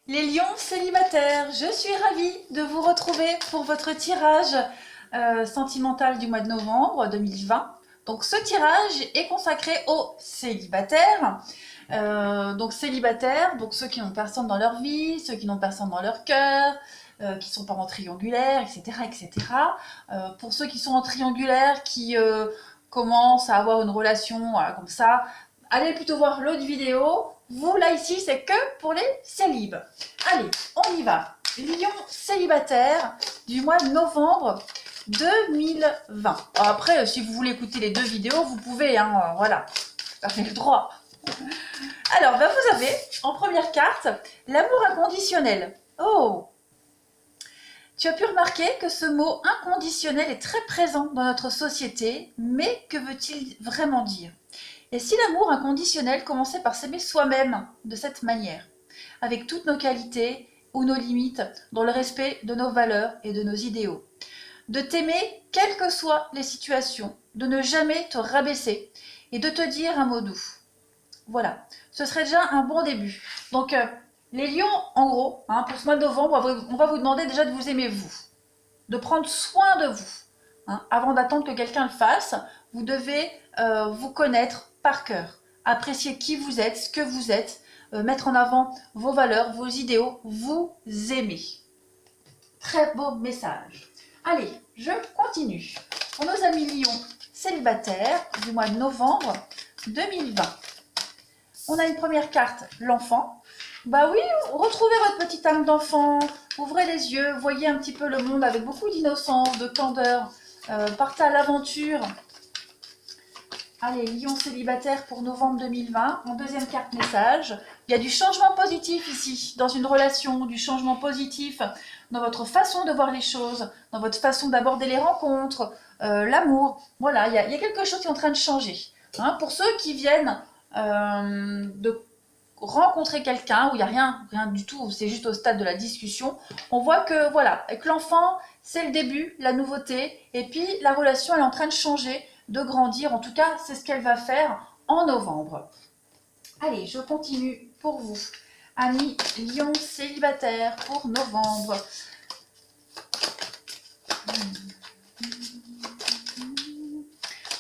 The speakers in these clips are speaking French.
Les lions célibataires, je suis ravie de vous retrouver pour votre tirage sentimental du mois de novembre 2020. Donc ce tirage est consacré aux célibataires. Donc célibataires, donc ceux qui n'ont personne dans leur vie, ceux qui n'ont personne dans leur cœur, qui sont pas en triangulaire, etc. etc. Pour ceux qui sont en triangulaire, qui commencent à avoir une relation voilà, comme ça, allez plutôt voir l'autre vidéo. Vous, là, ici, c'est que pour les célibes. Allez, on y va. Lion célibataire du mois de novembre 2020. Alors après, si vous voulez écouter les deux vidéos, vous pouvez, hein, voilà. Ça fait le droit. Alors, ben, vous avez, en première carte, l'amour inconditionnel. Oh! Tu as pu remarquer que ce mot inconditionnel est très présent dans notre société, mais que veut-il vraiment dire? Et si l'amour inconditionnel commençait par s'aimer soi-même de cette manière, avec toutes nos qualités ou nos limites, dans le respect de nos valeurs et de nos idéaux, de t'aimer quelles que soient les situations, de ne jamais te rabaisser et de te dire un mot doux. Voilà, ce serait déjà un bon début. Donc, les lions, en gros, hein, pour ce mois de novembre, on va vous demander déjà de vous aimer vous, de prendre soin de vous. Hein. Avant d'attendre que quelqu'un le fasse, vous devez vous connaître par cœur, apprécier qui vous êtes, ce que vous êtes, mettre en avant vos valeurs, vos idéaux, vous aimer. Très beau message. Allez, je continue. Pour nos amis lions célibataires du mois de novembre 2020. On a une première carte, l'enfant. Bah oui, retrouvez votre petite âme d'enfant, ouvrez les yeux, voyez un petit peu le monde avec beaucoup d'innocence, de candeur, partez à l'aventure. Allez, lion célibataire pour novembre 2020, en deuxième carte message. Il y a du changement positif ici, dans une relation, du changement positif dans votre façon de voir les choses, dans votre façon d'aborder les rencontres, l'amour. Voilà, il y a quelque chose qui est en train de changer. Hein, pour ceux qui viennent de rencontrer quelqu'un où il n'y a rien du tout, c'est juste au stade de la discussion, on voit que voilà, avec l'enfant, c'est le début, la nouveauté, et puis la relation elle est en train de changer, de grandir, en tout cas c'est ce qu'elle va faire en novembre. Allez, je continue pour vous, amis lion célibataire pour novembre.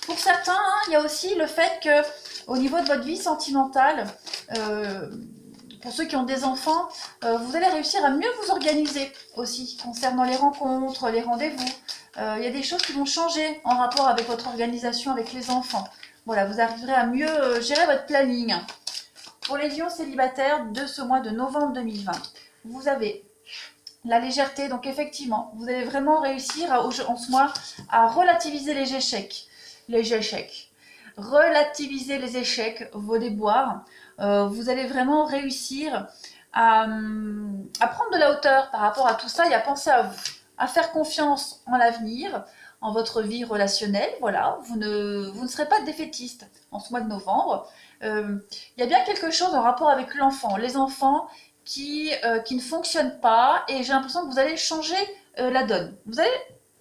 Pour certains, hein, il y a aussi le fait que au niveau de votre vie sentimentale, pour ceux qui ont des enfants, vous allez réussir à mieux vous organiser aussi concernant les rencontres, les rendez-vous. Il y a des choses qui vont changer en rapport avec votre organisation avec les enfants. Voilà, vous arriverez à mieux gérer votre planning. Pour les lions célibataires de ce mois de novembre 2020, vous avez la légèreté, donc effectivement, vous allez vraiment réussir en ce mois à relativiser les échecs. Relativiser les échecs, vos déboires. Vous allez vraiment réussir à prendre de la hauteur par rapport à tout ça et à penser à vous, à faire confiance en l'avenir, en votre vie relationnelle. Voilà, vous ne serez pas défaitiste en ce mois de novembre. Il y a bien quelque chose en rapport avec l'enfant, les enfants qui ne fonctionnent pas, et j'ai l'impression que vous allez changer la donne. Vous allez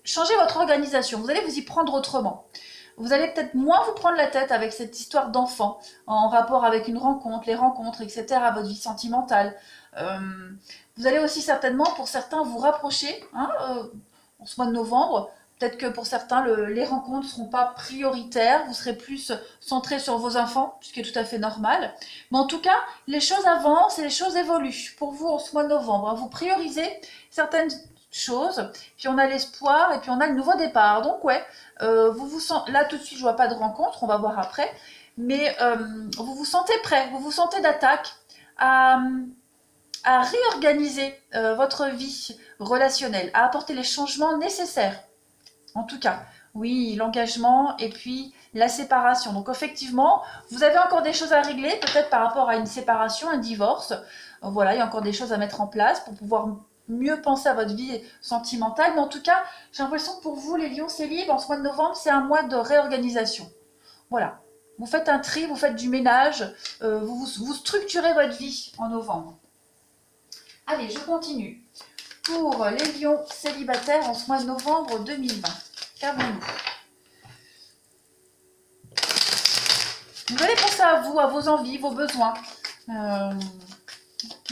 changer votre organisation, vous allez vous y prendre autrement. Vous allez peut-être moins vous prendre la tête avec cette histoire d'enfant en rapport avec une rencontre, les rencontres, etc., votre vie sentimentale. Vous allez aussi certainement, pour certains, vous rapprocher hein, en ce mois de novembre. Peut-être que pour certains, les rencontres ne seront pas prioritaires, vous serez plus centré sur vos enfants, ce qui est tout à fait normal. Mais en tout cas, les choses avancent et les choses évoluent pour vous en ce mois de novembre. Hein. Vous priorisez certaines choses, puis on a l'espoir et puis on a le nouveau départ. Donc ouais, vous vous sentez, là tout de suite je vois pas de rencontre, on va voir après, mais vous vous sentez prêt, vous vous sentez d'attaque à, à réorganiser votre vie relationnelle, à apporter les changements nécessaires. En tout cas, oui, l'engagement et puis la séparation. Donc effectivement, vous avez encore des choses à régler, peut-être par rapport à une séparation, un divorce. Voilà, il y a encore des choses à mettre en place pour pouvoir mieux penser à votre vie sentimentale. Mais en tout cas, j'ai l'impression que pour vous, les lions célibes, en ce mois de novembre, c'est un mois de réorganisation. Voilà. Vous faites un tri, vous faites du ménage, vous structurez votre vie en novembre. Allez, je continue. Pour les lions célibataires en ce mois de novembre 2020, qu'avons-nous? Vous allez penser à vous, à vos envies, vos besoins.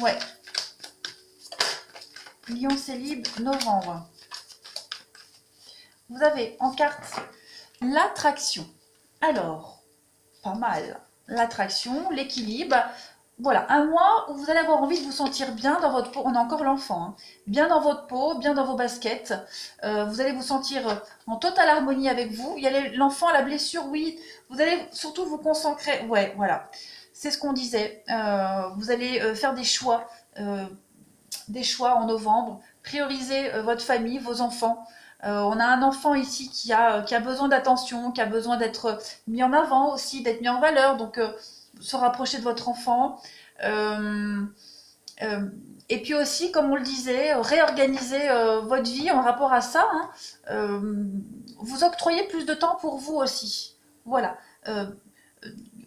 Ouais. Lion célib, novembre. Vous avez en carte l'attraction. Alors, pas mal. L'attraction, l'équilibre. Voilà, un mois où vous allez avoir envie de vous sentir bien dans votre peau. On a encore l'enfant, hein. Bien dans votre peau, bien dans vos baskets. Vous allez vous sentir en totale harmonie avec vous. Il y a l'enfant, la blessure, oui. Vous allez surtout vous concentrer. Ouais, voilà. C'est ce qu'on disait. Vous allez faire des choix en novembre. Prioriser votre famille, vos enfants. On a un enfant ici qui a besoin d'attention, qui a besoin d'être mis en avant aussi, d'être mis en valeur. Donc, se rapprocher de votre enfant. Et puis aussi, comme on le disait, réorganiser votre vie en rapport à ça. Hein. Vous octroyez plus de temps pour vous aussi. Voilà.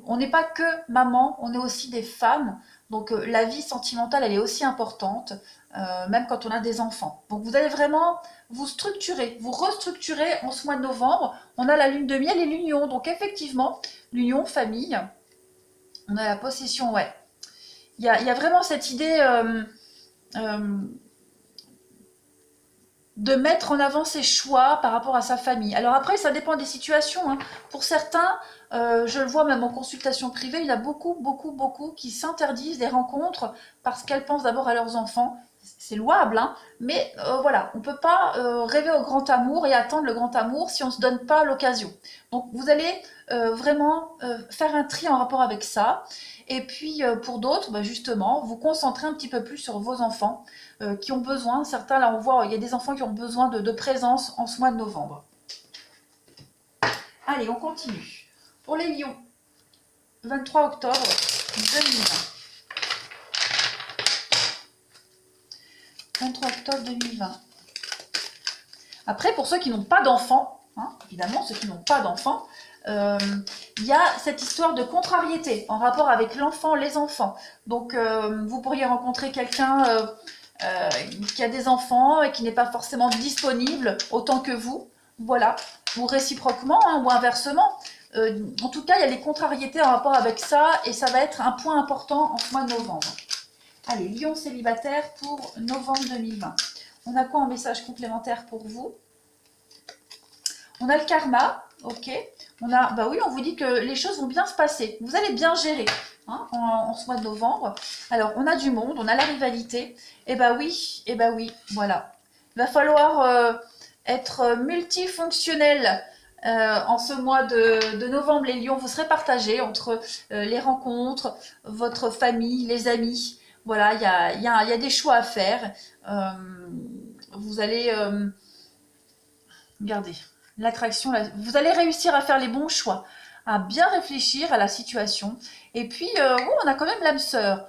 On n'est pas que maman, on est aussi des femmes. Donc la vie sentimentale, elle est aussi importante, même quand on a des enfants. Donc vous allez vraiment vous structurer, vous restructurer en ce mois de novembre. On a la lune de miel et l'union. Donc effectivement, l'union, famille, on a la possession, ouais. Il y a vraiment cette idée de mettre en avant ses choix par rapport à sa famille. Alors après, ça dépend des situations. Hein. Pour certains, je le vois même en consultation privée, il y a beaucoup qui s'interdisent des rencontres parce qu'elles pensent d'abord à leurs enfants. C'est louable, hein, mais voilà, on ne peut pas rêver au grand amour et attendre le grand amour si on ne se donne pas l'occasion. Donc vous allez vraiment faire un tri en rapport avec ça. Et puis pour d'autres, bah, justement, vous concentrer un petit peu plus sur vos enfants qui ont besoin, certains là on voit, il y a des enfants qui ont besoin de présence en ce mois de novembre. Allez, on continue. Pour les lions, 23 octobre 2020. 23 octobre 2020. Après, pour ceux qui n'ont pas d'enfants, hein, évidemment, ceux qui n'ont pas d'enfants, il y a cette histoire de contrariété en rapport avec l'enfant, les enfants. Donc, vous pourriez rencontrer quelqu'un qui a des enfants et qui n'est pas forcément disponible autant que vous. Voilà. Ou réciproquement, hein, ou inversement. En tout cas, il y a les contrariétés en rapport avec ça et ça va être un point important en ce mois de novembre. Allez, lion célibataire pour novembre 2020. On a quoi en message complémentaire pour vous? On a le karma, ok. On a, bah oui, on vous dit que les choses vont bien se passer. Vous allez bien gérer hein, en ce mois de novembre. Alors, on a du monde, on a la rivalité. Eh bah oui, voilà. Il va falloir être multifonctionnel en ce mois de novembre. Les lions, vous serez partagés entre les rencontres, votre famille, les amis. Voilà, il y a des choix à faire. Vous allez... regardez, l'attraction, vous allez réussir à faire les bons choix, à bien réfléchir à la situation. Et puis, on a quand même l'âme sœur.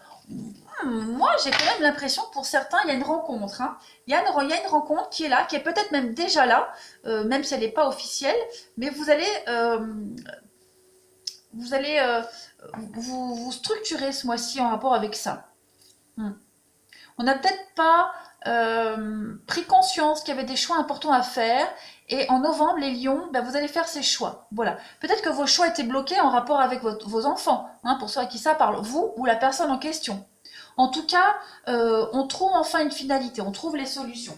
Moi, j'ai quand même l'impression que pour certains, il y a une rencontre. Hein. Il y a une rencontre qui est là, qui est peut-être même déjà là, même si elle n'est pas officielle. Mais vous allez vous structurer ce mois-ci en rapport avec ça. On n'a peut-être pas pris conscience qu'il y avait des choix importants à faire. Et en novembre, les lions, ben, vous allez faire ces choix. Voilà. Peut-être que vos choix étaient bloqués en rapport avec vos enfants, hein, pour ceux à qui ça parle, vous ou la personne en question. En tout cas, on trouve enfin une finalité, on trouve les solutions.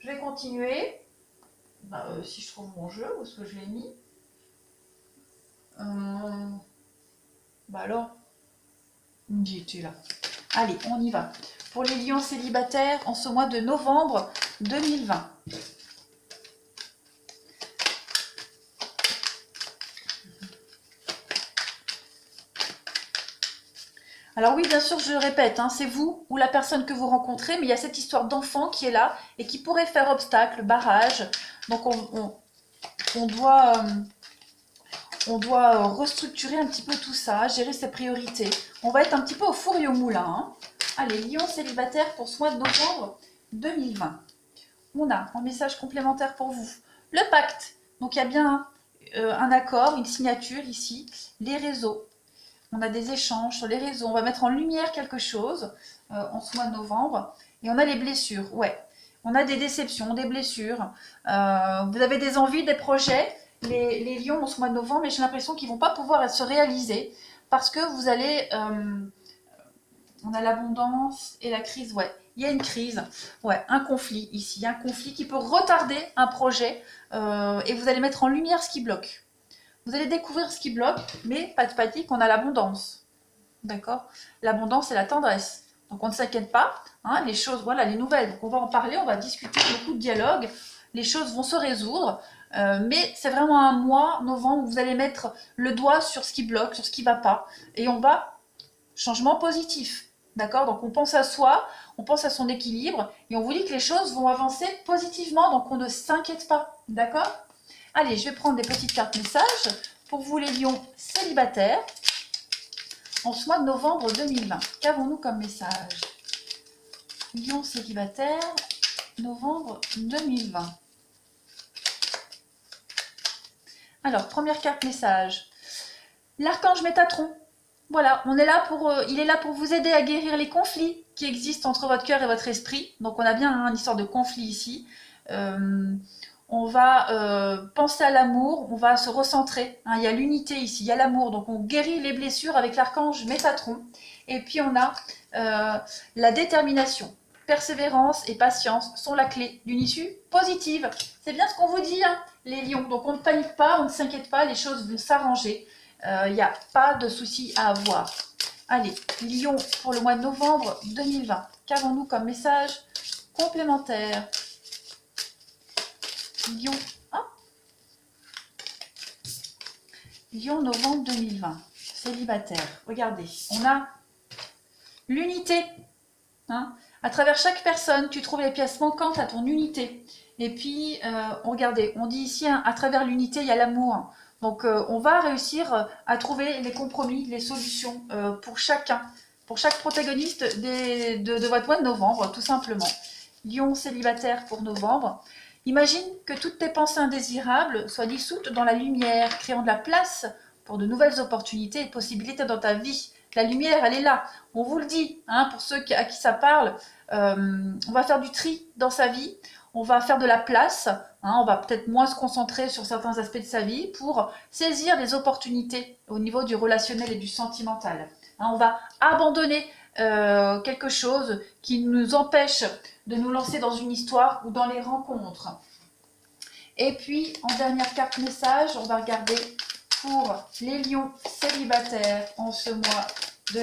Je vais continuer. Bah, si je trouve mon jeu, où est-ce que je l'ai mis bah alors, il était là. Allez, on y va. Pour les lions célibataires en ce mois de novembre 2020. Alors oui, bien sûr, je le répète, hein, c'est vous ou la personne que vous rencontrez, mais il y a cette histoire d'enfant qui est là et qui pourrait faire obstacle, barrage. Donc on doit restructurer un petit peu tout ça, gérer ses priorités. On va être un petit peu au four et au moulin. Hein. Allez, lion célibataire pour ce mois de novembre 2020. On a un message complémentaire pour vous. Le pacte. Donc il y a bien un accord, une signature ici. Les réseaux. On a des échanges sur les réseaux. On va mettre en lumière quelque chose en ce mois de novembre. Et on a les blessures. Ouais. On a des déceptions, des blessures. Vous avez des envies, des projets. Les lions en ce mois de novembre, mais j'ai l'impression qu'ils ne vont pas pouvoir se réaliser parce que vous allez On a l'abondance et la crise, ouais. Il y a une crise, ouais, un conflit ici, un conflit qui peut retarder un projet et vous allez mettre en lumière ce qui bloque. Vous allez découvrir ce qui bloque, mais pas de panique, on a l'abondance, d'accord? L'abondance et la tendresse. Donc on ne s'inquiète pas, hein, les choses, voilà, les nouvelles. Donc on va en parler, on va discuter, beaucoup de dialogue, les choses vont se résoudre. Mais c'est vraiment un mois, novembre, où vous allez mettre le doigt sur ce qui bloque, sur ce qui ne va pas. Et on va, changement positif. D'accord? Donc on pense à soi, on pense à son équilibre et on vous dit que les choses vont avancer positivement, donc on ne s'inquiète pas. D'accord? Allez, je vais prendre des petites cartes messages pour vous les lions célibataires en ce mois de novembre 2020. Qu'avons-nous comme message? Lion célibataire, novembre 2020. Alors, première carte message. L'archange Métatron. Voilà, on est là il est là pour vous aider à guérir les conflits qui existent entre votre cœur et votre esprit. Donc on a bien une histoire de conflit ici. On va penser à l'amour, on va se recentrer. Hein, il y a l'unité ici, il y a l'amour. Donc on guérit les blessures avec l'archange Métatron. Et puis on a la détermination. Persévérance et patience sont la clé d'une issue positive. C'est bien ce qu'on vous dit, hein, les lions. Donc on ne panique pas, on ne s'inquiète pas, les choses vont s'arranger. Il n'y a pas de souci à avoir. Allez, Lion pour le mois de novembre 2020. Qu'avons-nous comme message complémentaire? Lion, hein? Lion novembre 2020. Célibataire. Regardez, on a l'unité. Hein? À travers chaque personne, tu trouves les pièces manquantes à ton unité. Et puis, regardez, on dit ici, hein, à travers l'unité, il y a l'amour. Donc, on va réussir à trouver les compromis, les solutions pour chacun, pour chaque protagoniste de votre mois de novembre, tout simplement. Lion célibataire pour novembre. Imagine que toutes tes pensées indésirables soient dissoutes dans la lumière, créant de la place pour de nouvelles opportunités et possibilités dans ta vie. La lumière, elle est là. On vous le dit, hein, pour ceux à qui ça parle, on va faire du tri dans sa vie. On va faire de la place, hein, on va peut-être moins se concentrer sur certains aspects de sa vie pour saisir les opportunités au niveau du relationnel et du sentimental. Hein, on va abandonner quelque chose qui nous empêche de nous lancer dans une histoire ou dans les rencontres. Et puis, en dernière carte message, on va regarder pour les lions célibataires en ce mois de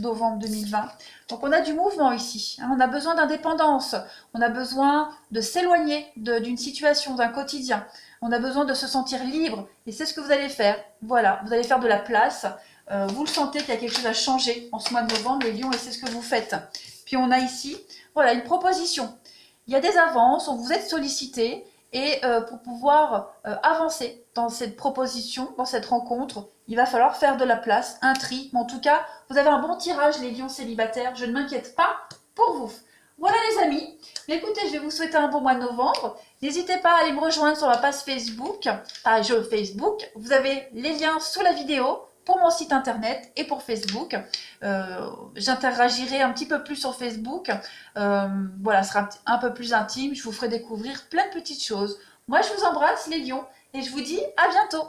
novembre 2020. Donc on a du mouvement ici, hein, on a besoin d'indépendance, on a besoin de s'éloigner d'une situation, d'un quotidien, on a besoin de se sentir libre et c'est ce que vous allez faire. Voilà, vous allez faire de la place, vous le sentez qu'il y a quelque chose à changer en ce mois de novembre les lions et c'est ce que vous faites. Puis on a ici, voilà, une proposition. Il y a des avances, on vous êtes sollicité. Et pour pouvoir avancer dans cette proposition, dans cette rencontre, il va falloir faire de la place, un tri. Mais en tout cas, vous avez un bon tirage, les lions célibataires. Je ne m'inquiète pas pour vous. Voilà les amis. Écoutez, je vais vous souhaiter un bon mois de novembre. N'hésitez pas à aller me rejoindre sur ma page Facebook, page Facebook. Vous avez les liens sous la vidéo pour mon site internet et pour Facebook. J'interagirai un petit peu plus sur Facebook. Voilà, ce sera un peu plus intime. Je vous ferai découvrir plein de petites choses. Moi, je vous embrasse les lions et je vous dis à bientôt.